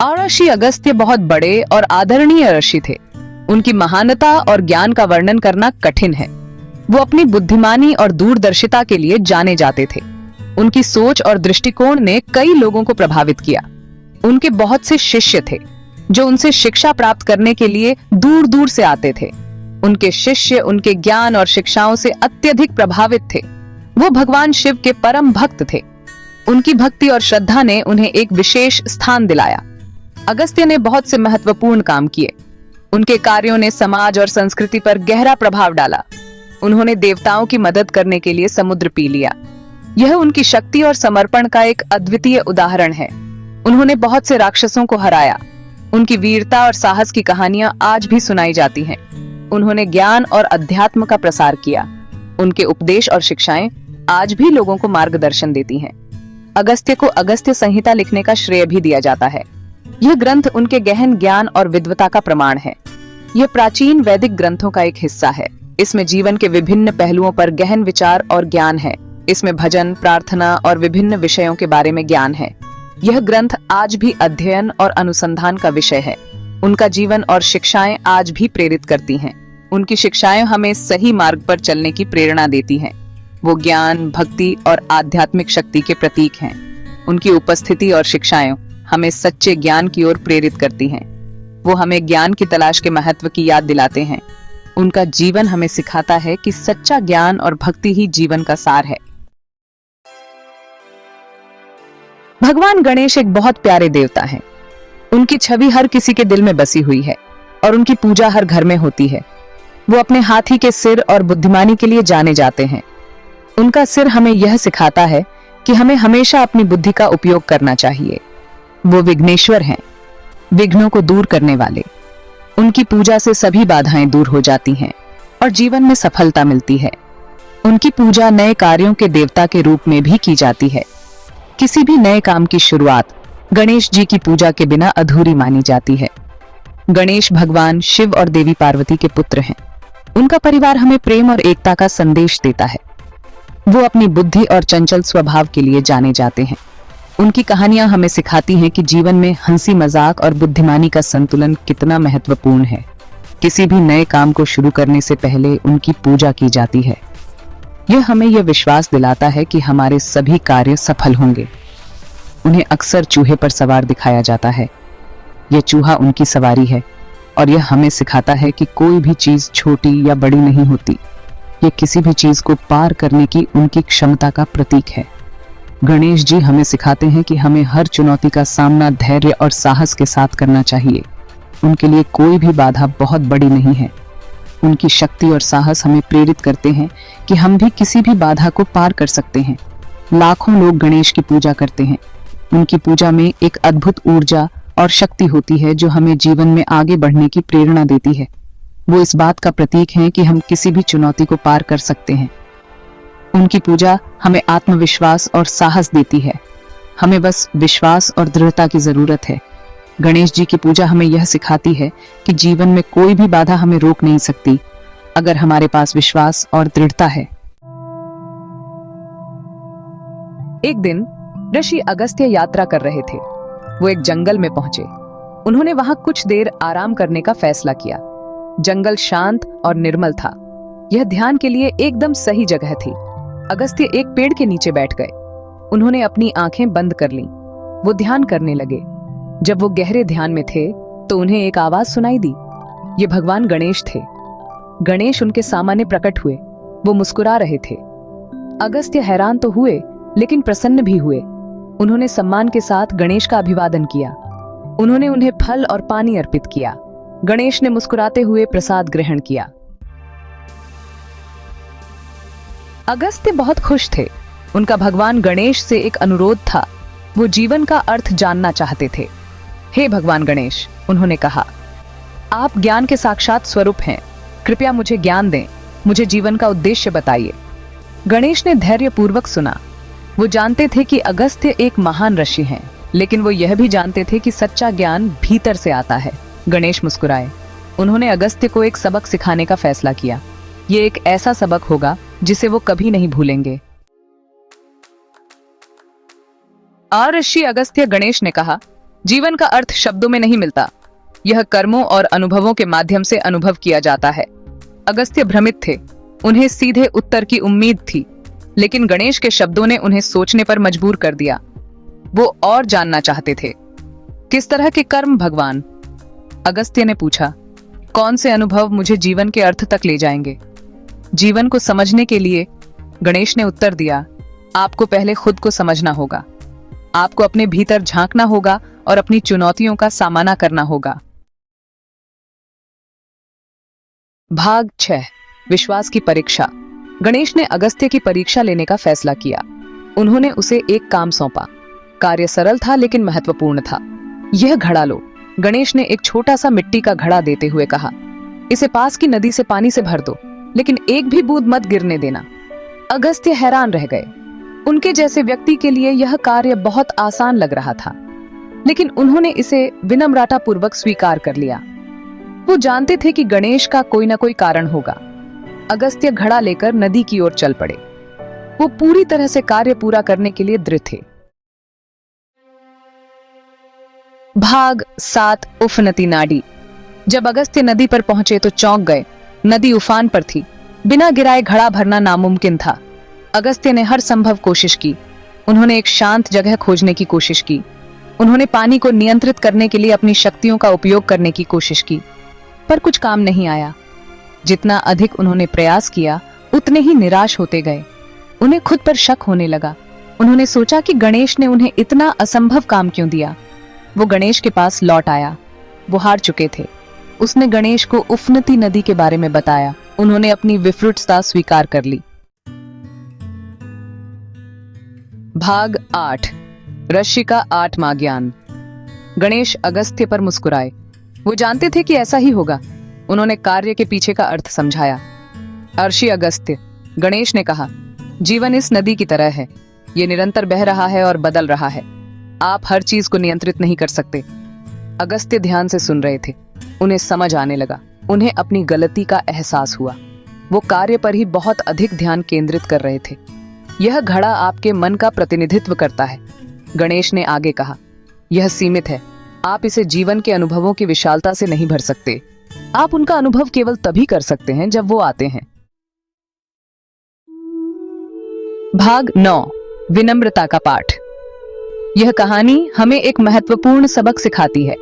ऋषि अगस्त्य बहुत बड़े और आदरणीय ऋषि थे। उनकी महानता और ज्ञान का वर्णन करना कठिन है। वो अपनी बुद्धिमानी और दूरदर्शिता के लिए जाने जाते थे। उनकी सोच और दृष्टिकोण ने कई लोगों को प्रभावित किया। उनके बहुत से शिष्य थे जो उनसे शिक्षा प्राप्त करने के लिए दूर दूर से आते थे। उनके शिष्य उनके ज्ञान और शिक्षाओं से अत्यधिक प्रभावित थे। वो भगवान शिव के परम भक्त थे। उनकी भक्ति और श्रद्धा ने उन्हें एक विशेष स्थान दिलाया। अगस्त्य ने बहुत से महत्वपूर्ण काम किए। उनके कार्यों ने समाज और संस्कृति पर गहरा प्रभाव डाला। उन्होंने देवताओं की मदद करने के लिए समुद्र पी लिया। यह उनकी शक्ति और समर्पण का एक अद्वितीय उदाहरण है। उन्होंने बहुत से राक्षसों को हराया। उनकी वीरता और साहस की कहानियां आज भी सुनाई जाती हैं। उन्होंने ज्ञान और अध्यात्म का प्रसार किया। उनके उपदेश और शिक्षाएं आज भी लोगों को मार्गदर्शन देती हैं। अगस्त्य को अगस्त्य संहिता लिखने का श्रेय भी दिया जाता है। यह ग्रंथ उनके गहन ज्ञान और विद्वता का प्रमाण है। यह प्राचीन वैदिक ग्रंथों का एक हिस्सा है। इसमें जीवन के विभिन्न पहलुओं पर गहन विचार और ज्ञान है। इसमें भजन, प्रार्थना और विभिन्न विषयों के बारे में ज्ञान है। यह ग्रंथ आज भी अध्ययन और अनुसंधान का विषय है। उनका जीवन और शिक्षाएं आज भी प्रेरित करती हैं। उनकी शिक्षाएं हमें सही मार्ग पर चलने की प्रेरणा देती हैं। वो ज्ञान, भक्ति और आध्यात्मिक शक्ति के प्रतीक हैं। उनकी उपस्थिति और शिक्षाएं हमें सच्चे ज्ञान की ओर प्रेरित करती हैं। वो हमें ज्ञान की तलाश के महत्व की याद दिलाते हैं। उनका जीवन हमें सिखाता है कि सच्चा ज्ञान और भक्ति ही जीवन का सार है। भगवान गणेश एक बहुत प्यारे देवता हैं। उनकी छवि हर किसी के दिल में बसी हुई है और उनकी पूजा हर घर में होती है। वो अपने हाथी के सिर और बुद्धिमानी के लिए जाने जाते हैं। उनका सिर हमें यह सिखाता है कि हमें हमेशा अपनी बुद्धि का उपयोग करना चाहिए। वो विघ्नेश्वर हैं, विघ्नों को दूर करने वाले। उनकी पूजा से सभी बाधाएं दूर हो जाती हैं और जीवन में सफलता मिलती है। उनकी पूजा नए कार्यों के देवता के रूप में भी की जाती है। किसी भी नए काम की शुरुआत गणेश जी की पूजा के बिना अधूरी मानी जाती है। गणेश भगवान शिव और देवी पार्वती के पुत्र हैं। उनका परिवार हमें प्रेम और एकता का संदेश देता है। वो अपनी बुद्धि और चंचल स्वभाव के लिए जाने जाते हैं। उनकी कहानियां हमें सिखाती हैं कि जीवन में हंसी मजाक और बुद्धिमानी का संतुलन कितना महत्वपूर्ण है। किसी भी नए काम को शुरू करने से पहले उनकी पूजा की जाती है। यह हमें यह विश्वास दिलाता है कि हमारे सभी कार्य सफल होंगे। उन्हें अक्सर चूहे पर सवार दिखाया जाता है। यह चूहा उनकी सवारी है और यह हमें सिखाता है कि कोई भी चीज छोटी या बड़ी नहीं होती। ये किसी भी चीज को पार करने की उनकी क्षमता का प्रतीक है। गणेश जी हमें सिखाते हैं कि हमें हर चुनौती का सामना धैर्य और साहस के साथ करना चाहिए। उनके लिए कोई भी बाधा बहुत बड़ी नहीं है। उनकी शक्ति और साहस हमें प्रेरित करते हैं कि हम भी किसी भी बाधा को पार कर सकते हैं। लाखों लोग गणेश की पूजा करते हैं। उनकी पूजा में एक अद्भुत ऊर्जा और शक्ति होती है जो हमें जीवन में आगे बढ़ने की प्रेरणा देती है। वो इस बात का प्रतीक है कि हम किसी भी चुनौती को पार कर सकते हैं। उनकी पूजा हमें आत्मविश्वास और साहस देती है। हमें बस विश्वास और दृढ़ता की जरूरत है। गणेश जी की पूजा हमें यह सिखाती है कि जीवन में कोई भी बाधा हमें रोक नहीं सकती अगर हमारे पास विश्वास और दृढ़ता है। एक दिन ऋषि अगस्त्य यात्रा कर रहे थे। वो एक जंगल में पहुंचे। उन्होंने वहां कुछ देर आराम करने का फैसला किया। जंगल शांत और निर्मल था। यह ध्यान के लिए एकदम सही जगह थी। अगस्त्य एक पेड़ के नीचे बैठ गए। उन्होंने अपनी आंखें बंद कर लीं। वो ध्यान करने लगे। जब वो गहरे ध्यान में थे तो उन्हें एक आवाज सुनाई दी। ये भगवान गणेश थे। गणेश उनके सामने प्रकट हुए। वो मुस्कुरा रहे थे। अगस्त्य हैरान तो हुए लेकिन प्रसन्न भी हुए। उन्होंने सम्मान के साथ गणेश का अभिवादन किया। उन्होंने उन्हें फल और पानी अर्पित किया। गणेश ने मुस्कुराते हुए प्रसाद ग्रहण किया। अगस्त्य बहुत खुश थे। उनका भगवान गणेश से एक अनुरोध था। वो जीवन का अर्थ जानना चाहते थे। हे भगवान गणेश, उन्होंने कहा, आप ज्ञान के साक्षात स्वरूप हैं। कृपया मुझे ज्ञान दें। मुझे जीवन का उद्देश्य बताइए। गणेश ने धैर्यपूर्वक सुना। वो जानते थे कि अगस्त्य एक महान ऋषि हैं, लेकिन वो यह भी जानते थे कि सच्चा ज्ञान भीतर से आता है। गणेश मुस्कुराए। उन्होंने अगस्त्य को एक सबक सिखाने का फैसला किया। ये एक ऐसा सबक होगा जिसे वो कभी नहीं भूलेंगे। ऋषि अगस्त्य, गणेश ने कहा, जीवन का अर्थ शब्दों में नहीं मिलता, यह कर्मों और अनुभवों के माध्यम से अनुभव किया जाता है। अगस्त्य भ्रमित थे, उन्हें सीधे उत्तर की उम्मीद थी, लेकिन गणेश के शब्दों ने उन्हें सोचने पर मजबूर कर दिया। वो और जानना चाहते थे। किस तरह के कर्म भगवान? अगस्त्य ने पूछा। कौन से अनुभव मुझे जीवन के अर्थ तक ले जाएंगे? जीवन को समझने के लिए गणेश ने उत्तर दिया, आपको पहले खुद को समझना होगा। आपको अपने भीतर झांकना होगा और अपनी चुनौतियों का सामना करना होगा। भाग 6, विश्वास की परीक्षा। गणेश ने अगस्त्य की परीक्षा लेने का फैसला किया। उन्होंने उसे एक काम सौंपा। कार्य सरल था लेकिन महत्वपूर्ण था। यह घड़ा लो। गणेश ने एक छोटा सा मिट्टी का घड़ा देते हुए कहा, इसे पास की नदी से पानी से भर दो, लेकिन एक भी बूंद मत गिरने देना। अगस्त्य हैरान रह गए। उनके जैसे व्यक्ति के लिए यह कार्य बहुत आसान लग रहा था, लेकिन उन्होंने इसे विनम्रतापूर्वक स्वीकार कर लिया। वो जानते थे कि गणेश का कोई न कोई कारण होगा। अगस्त्य घड़ा लेकर नदी की ओर चल पड़े। वो पूरी तरह से कार्य पूरा करने के लिए दृढ़ थे। भाग 7, उफनती नाडी। जब अगस्त्य नदी पर पहुंचे तो चौंक गए। नदी उफान पर थी। बिना गिराए घड़ा भरना नामुमकिन था। अगस्त्य ने हर संभव कोशिश की। उन्होंने एक शांत जगह खोजने की कोशिश की। उन्होंने पानी को नियंत्रित करने के लिए अपनी शक्तियों का उपयोग करने की कोशिश की, पर कुछ काम नहीं आया। जितना अधिक उन्होंने प्रयास किया, उतने ही निराश होते गए। उन्हें खुद पर शक होने लगा। उन्होंने सोचा कि गणेश ने उन्हें इतना असंभव काम क्यों दिया। वो गणेश के पास लौट आया। वो हार चुके थे। उसने गणेश को उफनती नदी के बारे में बताया। उन्होंने अपनी विफलता स्वीकार कर ली। भाग 8, ऋषि का 8वां ज्ञान। गणेश अगस्त्य पर मुस्कुराए। वो जानते थे कि ऐसा ही होगा। उन्होंने कार्य के पीछे का अर्थ समझाया। अर्षि अगस्त्य, गणेश ने कहा, जीवन इस नदी की तरह है। ये निरंतर बह रहा है और बदल रहा है। आप हर चीज को नियंत्रित नहीं कर सकते। अगस्त्य ध्यान से सुन रहे थे। उन्हें समझ आने लगा। उन्हें अपनी गलती का एहसास हुआ। वो कार्य पर ही बहुत अधिक ध्यान केंद्रित कर रहे थे। यह घड़ा आपके मन का प्रतिनिधित्व करता है। गणेश ने आगे कहा, यह सीमित है। आप इसे जीवन के अनुभवों की विशालता से नहीं भर सकते। आप उनका अनुभव केवल तभी कर सकते हैं जब वो आते हैं। भाग 9, विनम्रता का पाठ। यह कहानी हमें एक महत्वपूर्ण सबक सिखाती है।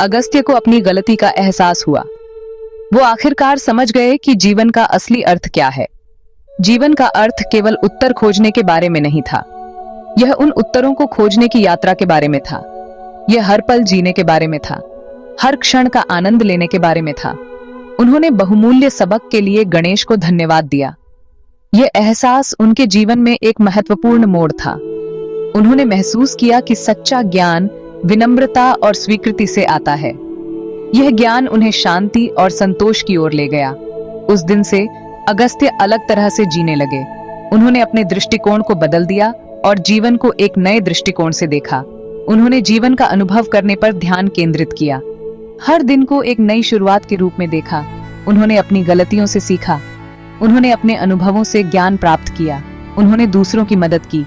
अगस्त्य को अपनी गलती का एहसास हुआ। वो आखिरकार समझ गए कि जीवन का असली अर्थ क्या है। जीवन का अर्थ केवल उत्तर खोजने के बारे में नहीं था। यह उन उत्तरों को खोजने की यात्रा के बारे में था। यह हर पल जीने के बारे में था। हर क्षण का आनंद लेने के बारे में था। उन्होंने बहुमूल्य सबक के लिए गणेश को धन्यवाद दिया। यह एहसास उनके जीवन में एक महत्वपूर्ण मोड़ था। उन्होंने महसूस किया कि सच्चा ज्ञान विनम्रता और स्वीकृति से आता है। यह ज्ञान उन्हें शांति और संतोष की ओर ले गया। उस दिन से अगस्त्य अलग तरह से जीने लगे। उन्होंने अपने दृष्टिकोण को बदल दिया और जीवन को एक नए दृष्टिकोण से देखा। उन्होंने जीवन का अनुभव करने पर ध्यान केंद्रित किया। हर दिन को एक नई शुरुआत के रूप में देखा। उन्होंने अपनी गलतियों से सीखा। उन्होंने अपने अनुभवों से ज्ञान प्राप्त किया। उन्होंने दूसरों की मदद की।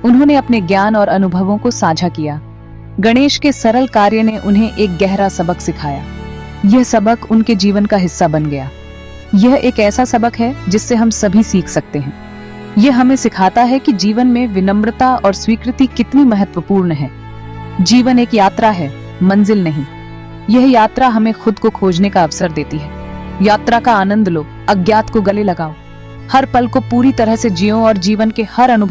उन्होंने अपने ज्ञान और अनुभवों को साझा किया। गणेश के सरल कार्य ने उन्हें एक गहरा सबक सिखाया। यह सबक उनके जीवन का हिस्सा बन गया। यह एक ऐसा सबक है जिससे हम सभी सीख सकते हैं। यह हमें सिखाता है कि जीवन में विनम्रता और स्वीकृति कितनी महत्वपूर्ण है। जीवन एक यात्रा है, मंजिल नहीं। यह यात्रा हमें खुद को खोजने का अवसर देती है। यात्रा का आनंद लो, अज्ञात को गले लगाओ, हर पल को पूरी तरह से जियो और जीवन के हर अनुभव